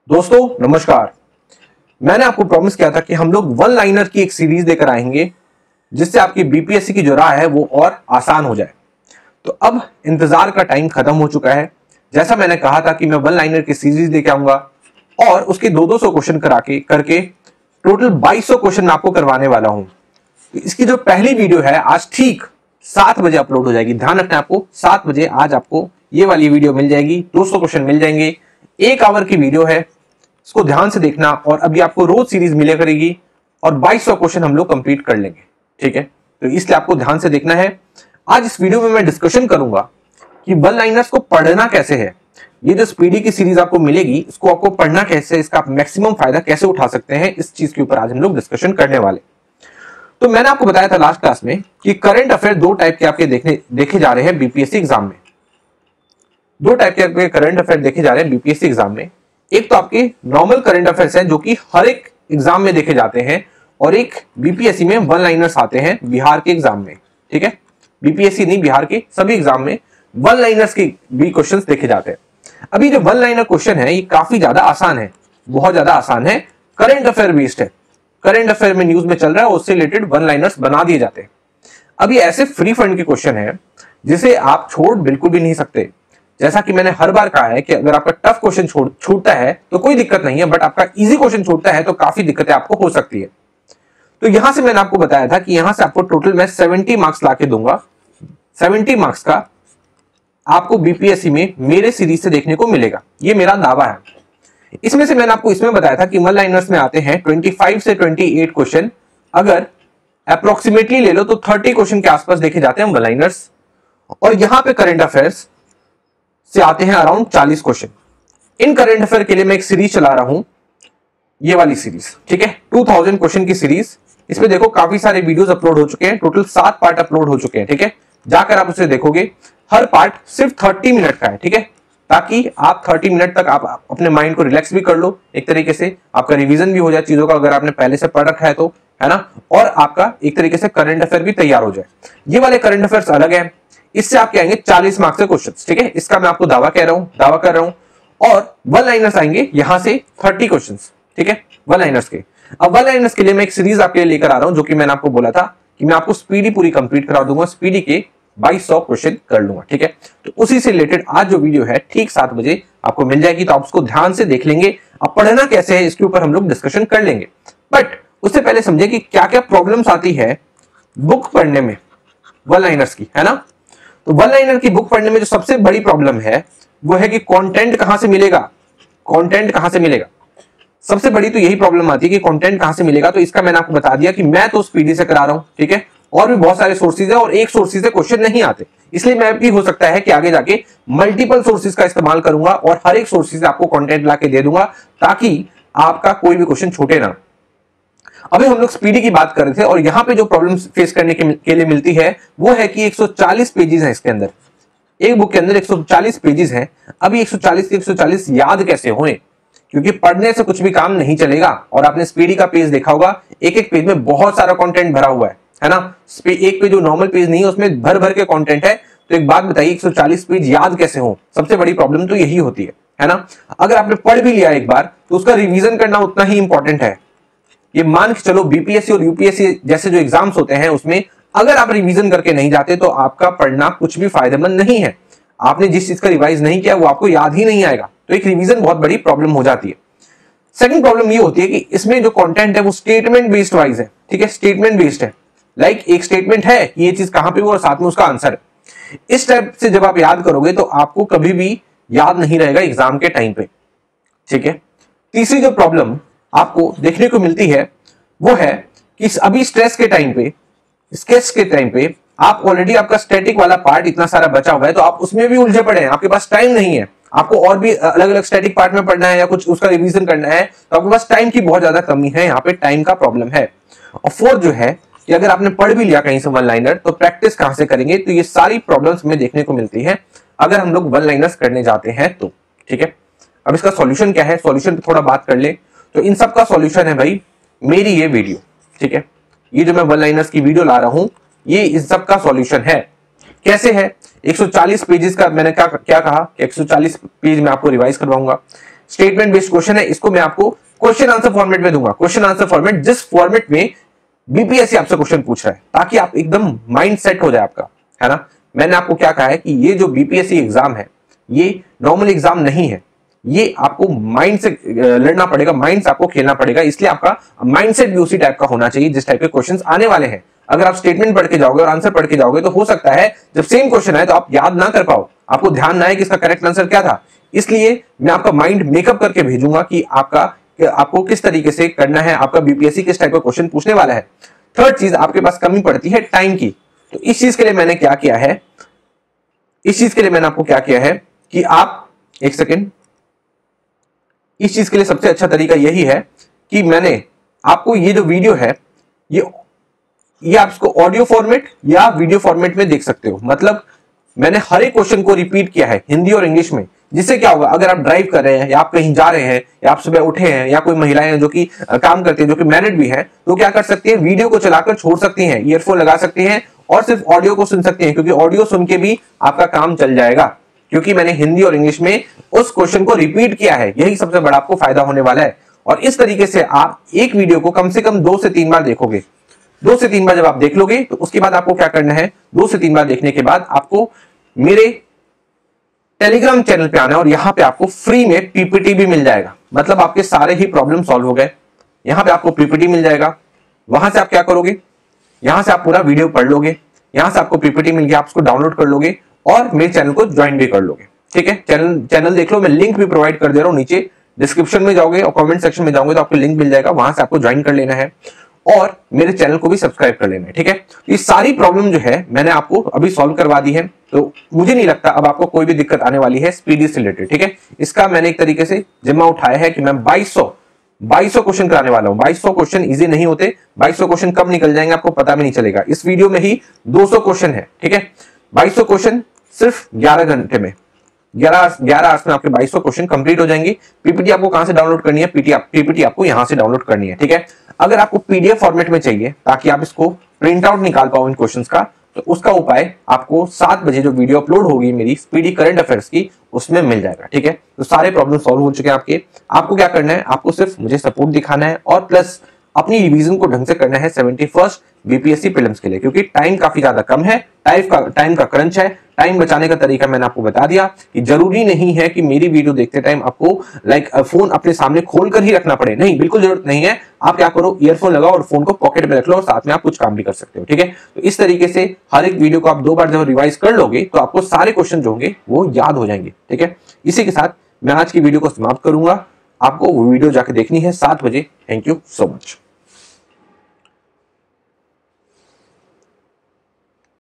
दोस्तों नमस्कार। मैंने आपको प्रॉमिस किया था कि हम लोग वन लाइनर की एक सीरीज लेकर आएंगे जिससे आपकी बीपीएससी की जो राह है वो और आसान हो जाए। तो अब इंतजार का टाइम खत्म हो चुका है। जैसा मैंने कहा था कि मैं वन लाइनर की सीरीज लेके आऊंगा और उसके 200 क्वेश्चन करके टोटल 2200 क्वेश्चन मैं आपको करवाने वाला हूं। तो इसकी जो पहली वीडियो है आज ठीक 7 बजे अपलोड हो जाएगी। ध्यान रखना, आपको 7 बजे आज आपको ये वाली वीडियो मिल जाएगी। 200 क्वेश्चन मिल जाएंगे। 1 आवर की वीडियो है, इसको ध्यान से देखना। और अभी आपको रोज सीरीज मिले करेगी और 2200 क्वेश्चन हम लोग कंप्लीट कर लेंगे। ठीक है, तो इसलिए आपको ध्यान से देखना है। आज इस वीडियो में मैं डिस्कशन करूंगा कि वन लाइनर्स को पढ़ना कैसे है। ये जो स्पीडी की सीरीज आपको मिलेगी इसको आपको पढ़ना कैसे, इसका आप मैक्सिमम फायदा कैसे उठा सकते हैं, इस चीज के ऊपर आज हम लोग डिस्कशन करने वाले। तो मैंने आपको बताया था लास्ट क्लास में कि करंट अफेयर 2 टाइप के आपके देखे जा रहे हैं बीपीएससी एग्जाम में। 2 टाइप के आपके करंट अफेयर देखे जा रहे हैं बीपीएससी एग्जाम में। एक तो आपके नॉर्मल करंट अफेयर्स हैं जो कि हर एक एग्जाम में देखे जाते हैं, और एक बीपीएससी में वन लाइनर्स आते हैं बिहार के एग्जाम में। ठीक है, बीपीएससी नहीं, बिहार के सभी एग्जाम में वन लाइनर्स के भी क्वेश्चंस देखे जाते हैं। अभी जो वन लाइनर क्वेश्चन है ये काफी ज्यादा आसान है, बहुत ज्यादा आसान है, करंट अफेयर बेस्ड है। करंट अफेयर में न्यूज में चल रहा है उससे रिलेटेड वन लाइनर्स बना दिए जाते हैं। अब ये ऐसे फ्री फंड के क्वेश्चन है जिसे आप छोड़ बिल्कुल भी नहीं सकते। जैसा कि मैंने हर बार कहा है कि अगर आपका टफ क्वेश्चन छूटता है तो कोई दिक्कत नहीं है, बट आपका इजी क्वेश्चन छूटता है तो काफी दिक्कतें आपको हो सकती है। तो यहां से मैंने आपको बताया था कि यहां से आपको टोटल मैं 70 मार्क्स लाके दूंगा। 70 मार्क्स का आपको बीपीएससी में मेरे सीरीज से देखने को मिलेगा, ये मेरा दावा है। इसमें से मैंने आपको इसमें बताया था कि वन लाइनर्स में आते हैं 25 से 28 क्वेश्चन। अगर अप्रोक्सीमेटली ले लो तो 30 क्वेश्चन के आसपास देखे जाते हैं वन लाइनर्स। और यहां पे करंट अफेयर्स से आते हैं अराउंड 40 क्वेश्चन। इन करंट अफेयर के लिए मैं एक सीरीज चला रहा हूं, ये वाली सीरीज। ठीक है, 2000 क्वेश्चन की सीरीज। इसमें देखो काफी सारे वीडियोस अपलोड हो चुके हैं, टोटल 7 पार्ट अपलोड हो चुके हैं। ठीक है, जाकर आप उसे देखोगे। हर पार्ट सिर्फ 30 मिनट का है। ठीक है, ताकि आप 30 मिनट तक आप अपने माइंड को रिलैक्स भी कर लो, एक तरीके से आपका रिवीजन भी हो जाए चीजों का, अगर आपने पहले से पढ़ रखा है तो, है ना, और आपका एक तरीके से करंट अफेयर भी तैयार हो जाए। ये वाले करंट अफेयर्स अलग है, इससे आपके आएंगे 40 मार्क्स के क्वेश्चंस। ठीक है, इसका मैं आपको दावा कर रहा हूं। और वन लाइनर्स आएंगे यहां से 30 क्वेश्चंस। ठीक है, वन लाइनर्स के। अब वन लाइनर्स के लिए मैं एक सीरीज आपके लिए लेकर आ रहा हूं, जो कि मैंने आपको बोला था कि मैं आपको स्पीडी पूरी कंप्लीट करा दूंगा, स्पीडी के 2200 क्वेश्चन कर लूंगा। ठीक है, तो उसी से रिलेटेड आज जो वीडियो है ठीक 7 बजे आपको मिल जाएगी। तो आप उसको ध्यान से देख लेंगे। अब पढ़ना कैसे है इसके ऊपर हम लोग डिस्कशन कर लेंगे, बट उससे पहले समझे कि क्या क्या प्रॉब्लम्स आती है बुक पढ़ने में वन लाइनर्स की, है ना। तो वन लाइनर की बुक पढ़ने में जो सबसे बड़ी प्रॉब्लम है वो है कि कंटेंट कहां से मिलेगा। कंटेंट कहां से मिलेगा, सबसे बड़ी तो यही प्रॉब्लम आती है कि कंटेंट कहां से मिलेगा। तो इसका मैंने आपको बता दिया कि मैं तो स्पीडी से करा रहा हूं। ठीक है, और भी बहुत सारे सोर्सेज है और एक सोर्सेज से क्वेश्चन नहीं आते, इसलिए मैं भी हो सकता है कि आगे जाके मल्टीपल सोर्सेज का इस्तेमाल करूंगा और हर एक सोर्सेज से आपको कंटेंट ला के दे दूंगा, ताकि आपका कोई भी क्वेश्चन छूटे ना। अभी हम लोग स्पीडी की बात कर रहे थे, और यहां पे जो प्रॉब्लम फेस करने के लिए मिलती है वो है कि 140 पेजेस हैं इसके अंदर। एक बुक के अंदर 140 पेजेस हैं। अभी 140 के 140 याद कैसे हों, क्योंकि पढ़ने से कुछ भी काम नहीं चलेगा। और आपने स्पीडी का पेज देखा होगा, एक एक पेज में बहुत सारा कंटेंट भरा हुआ है ना। एक पेज जो नॉर्मल पेज नहीं है उसमें भर भर के कंटेंट है। तो एक बात बताइए, 140 पेज याद कैसे हो। सबसे बड़ी प्रॉब्लम तो यही होती है ना। अगर आपने पढ़ भी लिया एक बार तो उसका रिवीजन करना उतना ही इंपॉर्टेंट है। ये मान के चलो बीपीएससी और यूपीएससी जैसे जो एग्जाम्स होते हैं उसमें अगर आप रिवीजन करके नहीं जाते तो आपका पढ़ना कुछ भी फायदेमंद नहीं है। आपने जिस चीज का रिवाइज नहीं किया वो आपको याद ही नहीं आएगा। तो एक रिवीजन बहुत बड़ी प्रॉब्लम हो जाती है। सेकंड प्रॉब्लम ये होती है कि इसमें जो कंटेंट है वो स्टेटमेंट बेस्ड वाइज है। ठीक है, स्टेटमेंट बेस्ड है। लाइक एक स्टेटमेंट है कि ये चीज कहां पे हुआ और साथ में उसका आंसर है। इस टाइप से जब आप याद करोगे तो आपको कभी भी याद नहीं रहेगा एग्जाम के टाइम पे। ठीक है, तीसरी जो प्रॉब्लम आपको देखने को मिलती है वो है कि अभी स्ट्रेस के टाइम पे, स्केच के टाइम पे आप ऑलरेडी आपका स्टैटिक वाला पार्ट इतना सारा बचा हुआ है, तो आप उसमें भी उलझे पड़े हैं। आपके पास टाइम नहीं है, आपको और भी अलग अलग स्टैटिक पार्ट में पढ़ना है या कुछ उसका रिवीजन करना है, तो आपके पास टाइम की बहुत ज्यादा कमी है। यहाँ पे टाइम का प्रॉब्लम है। और फोर्थ जो है कि अगर आपने पढ़ भी लिया कहीं से वन लाइनर तो प्रैक्टिस कहां से करेंगे। तो ये सारी प्रॉब्लम्स हमें देखने को मिलती है अगर हम लोग वन लाइनर्स करने जाते हैं तो। ठीक है, अब इसका सॉल्यूशन क्या है, सॉल्यूशन पे थोड़ा बात कर ले। तो इन सब का सॉल्यूशन है भाई मेरी ये वीडियो। ठीक है, ये जो मैं वन लाइनर्स की वीडियो ला रहा हूं ये इस सब का सॉल्यूशन है। कैसे है, 140 पेजेस का मैंने क्या कहा कि 140 पेज मैं आपको रिवाइज करवाऊंगा। स्टेटमेंट बेस्ड क्वेश्चन है, इसको मैं आपको क्वेश्चन आंसर फॉर्मेट में दूंगा। क्वेश्चन आंसर फॉर्मेट, जिस फॉर्मेट में बीपीएससी आपसे क्वेश्चन पूछ रहा है, ताकि आप एकदम माइंड सेट हो जाए आपका, है ना। मैंने आपको क्या कहा है कि ये जो बीपीएससी एग्जाम है ये नॉर्मल एग्जाम नहीं है, ये आपको माइंड से लड़ना पड़ेगा, माइंड से आपको खेलना पड़ेगा, इसलिए आपका माइंडसेट भी उसी टाइप का होना चाहिए जिस टाइप के क्वेश्चंस आने वाले हैं। अगर आप स्टेटमेंट पढ़ के जाओगे और आंसर पढ़ के जाओगे तो हो सकता है जब सेम क्वेश्चन आए तो आप याद ना कर पाओ, आपको ध्यान ना आए कि इसका करेक्ट आंसर क्या था। इसलिए मैं आपका माइंड मेकअप करके भेजूंगा कि आपको किस तरीके से करना है, आपका बीपीएससी किस टाइप का क्वेश्चन पूछने वाला है। थर्ड चीज, आपके पास कमी पड़ती है टाइम की। तो इस चीज के लिए मैंने क्या किया है, इस चीज के लिए मैंने आपको क्या किया है कि आप एक सेकेंड, इस चीज के लिए सबसे अच्छा तरीका यही है कि मैंने आपको ये जो वीडियो है ये आप इसको ऑडियो फॉर्मेट या वीडियो फॉर्मेट में देख सकते हो। मतलब मैंने हर एक क्वेश्चन को रिपीट किया है हिंदी और इंग्लिश में, जिससे क्या होगा, अगर आप ड्राइव कर रहे हैं या आप कहीं जा रहे हैं या आप सुबह उठे हैं या कोई महिलाएं हैं जो कि काम करती हैं, जो कि मैरिड भी हैं, तो क्या कर सकती हैं, वीडियो को चलाकर छोड़ सकती हैं, ईयरफोन लगा सकती हैं और सिर्फ ऑडियो को सुन सकती हैं, क्योंकि ऑडियो सुन के भी आपका काम चल जाएगा, क्योंकि मैंने हिंदी और इंग्लिश में उस क्वेश्चन को रिपीट किया है। यही सबसे बड़ा आपको फायदा होने वाला है। और इस तरीके से आप एक वीडियो को कम से कम 2 से 3 बार देखोगे। 2 से 3 बार जब आप देख लोगे तो उसके बाद आपको क्या करना है, 2 से 3 बार देखने के बाद आपको मेरे टेलीग्राम चैनल पे आना है और यहां पे आपको फ्री में पीपीटी भी मिल जाएगा। मतलब आपके सारे ही प्रॉब्लम सॉल्व हो गए। यहां पे आपको पीपीटी मिल जाएगा। वहां से आप क्या करोगे, यहां से आप पूरा वीडियो पढ़ लोगे, यहां से आपको पीपीटी मिल गया, आप उसको डाउनलोड कर लोगे और मेरे चैनल को ज्वाइन भी कर लोगे। ठीक है, चैनल देख लो, मैं लिंक भी प्रोवाइड कर दे रहा हूं। नीचे डिस्क्रिप्शन में जाओगे और कमेंट सेक्शन में जाओगे तो आपको लिंक मिल जाएगा, वहां से आपको ज्वाइन कर लेना है और मेरे चैनल को भी सब्सक्राइब कर लेना है। ठीक है, ये सारी प्रॉब्लम जो है मैंने आपको अभी सॉल्व करवा दी है, तो मुझे नहीं लगता अब आपको कोई भी दिक्कत आने वाली है स्पीडी से रिलेटेड। ठीक है, इसका मैंने एक तरीके से जिम्मा उठाया है कि मैं 2200 क्वेश्चन कराने वाला हूं। 2200 क्वेश्चन इजी नहीं होते, 2200 क्वेश्चन कब निकल जाएंगे आपको पता भी नहीं चलेगा। इस वीडियो में ही 200 क्वेश्चन है। ठीक है, 2200 क्वेश्चन सिर्फ 11 घंटे में, 11 आवर्स में आपके 2200 क्वेश्चन कंप्लीट हो जाएंगे। पीपीटी आपको कहां से डाउनलोड करनी है, पीपीटी आपको यहां से डाउनलोड करनी है। ठीक है, अगर आपको पीडीएफ फॉर्मेट में चाहिए ताकि आप इसको प्रिंट आउट निकाल पाओ इन क्वेश्चंस का, तो उसका उपाय आपको 7 बजे जो वीडियो अपलोड होगी मेरी स्पीडी करंट अफेयर्स की, उसमें मिल जाएगा। ठीक है, तो सारे प्रॉब्लम सॉल्व हो चुके हैं आपके। आपको क्या करना है, आपको सिर्फ मुझे सपोर्ट दिखाना है और प्लस अपनी रिवीजन को ढंग से करना है 71st बीपीएससी प्रीलिम्स के लिए, क्योंकि टाइम काफी ज्यादा कम है, टाइम का क्रंच है। टाइम बचाने का तरीका मैंने आपको बता दिया कि जरूरी नहीं है कि मेरी वीडियो देखते टाइम आपको फोन अपने सामने खोल कर ही रखना पड़े, नहीं, बिल्कुल जरूरत नहीं है। आप क्या करो, ईयरफोन लगाओ और फोन को पॉकेट में रख लो और साथ में आप कुछ काम भी कर सकते हो। ठीक है, तो इस तरीके से हर एक वीडियो को आप 2 बार जब रिवाइज कर लोगे तो आपको सारे क्वेश्चन जो होंगे वो याद हो जाएंगे। ठीक है, इसी के साथ मैं आज की वीडियो को समाप्त करूंगा। आपको वो वीडियो जाके देखनी है 7 बजे। Thank you so much.